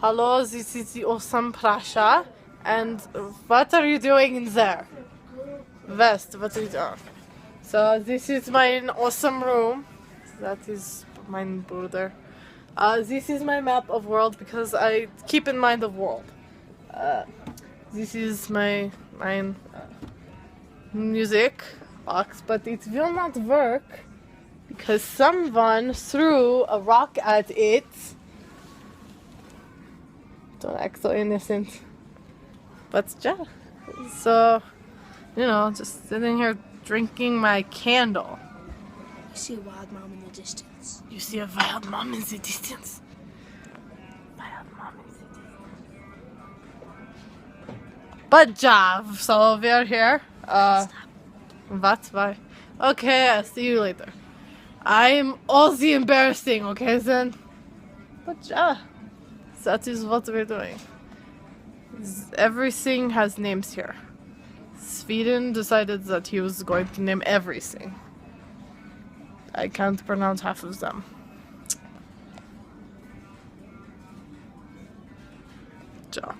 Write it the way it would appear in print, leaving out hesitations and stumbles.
Hello, this is the awesome Prussia. And what are you doing in there? West, what are you doing? So this is my awesome room. That is my brother. This is my map of world because I keep in mind the world. This is my music box, but it will not work because someone threw a rock at it. Don't act so innocent. But yeah, so, you know, just sitting here drinking my candle. You see a wild mom in the distance. You see a wild mom in the distance. Wild mom in the distance. But job, so we're here. What? Why? Okay, I'll see you later. I'm Aussie embarrassing, okay then? But yeah, that is what we're doing. Everything has names here. Sweden decided that he was going to name everything. I can't pronounce half of them. Ja.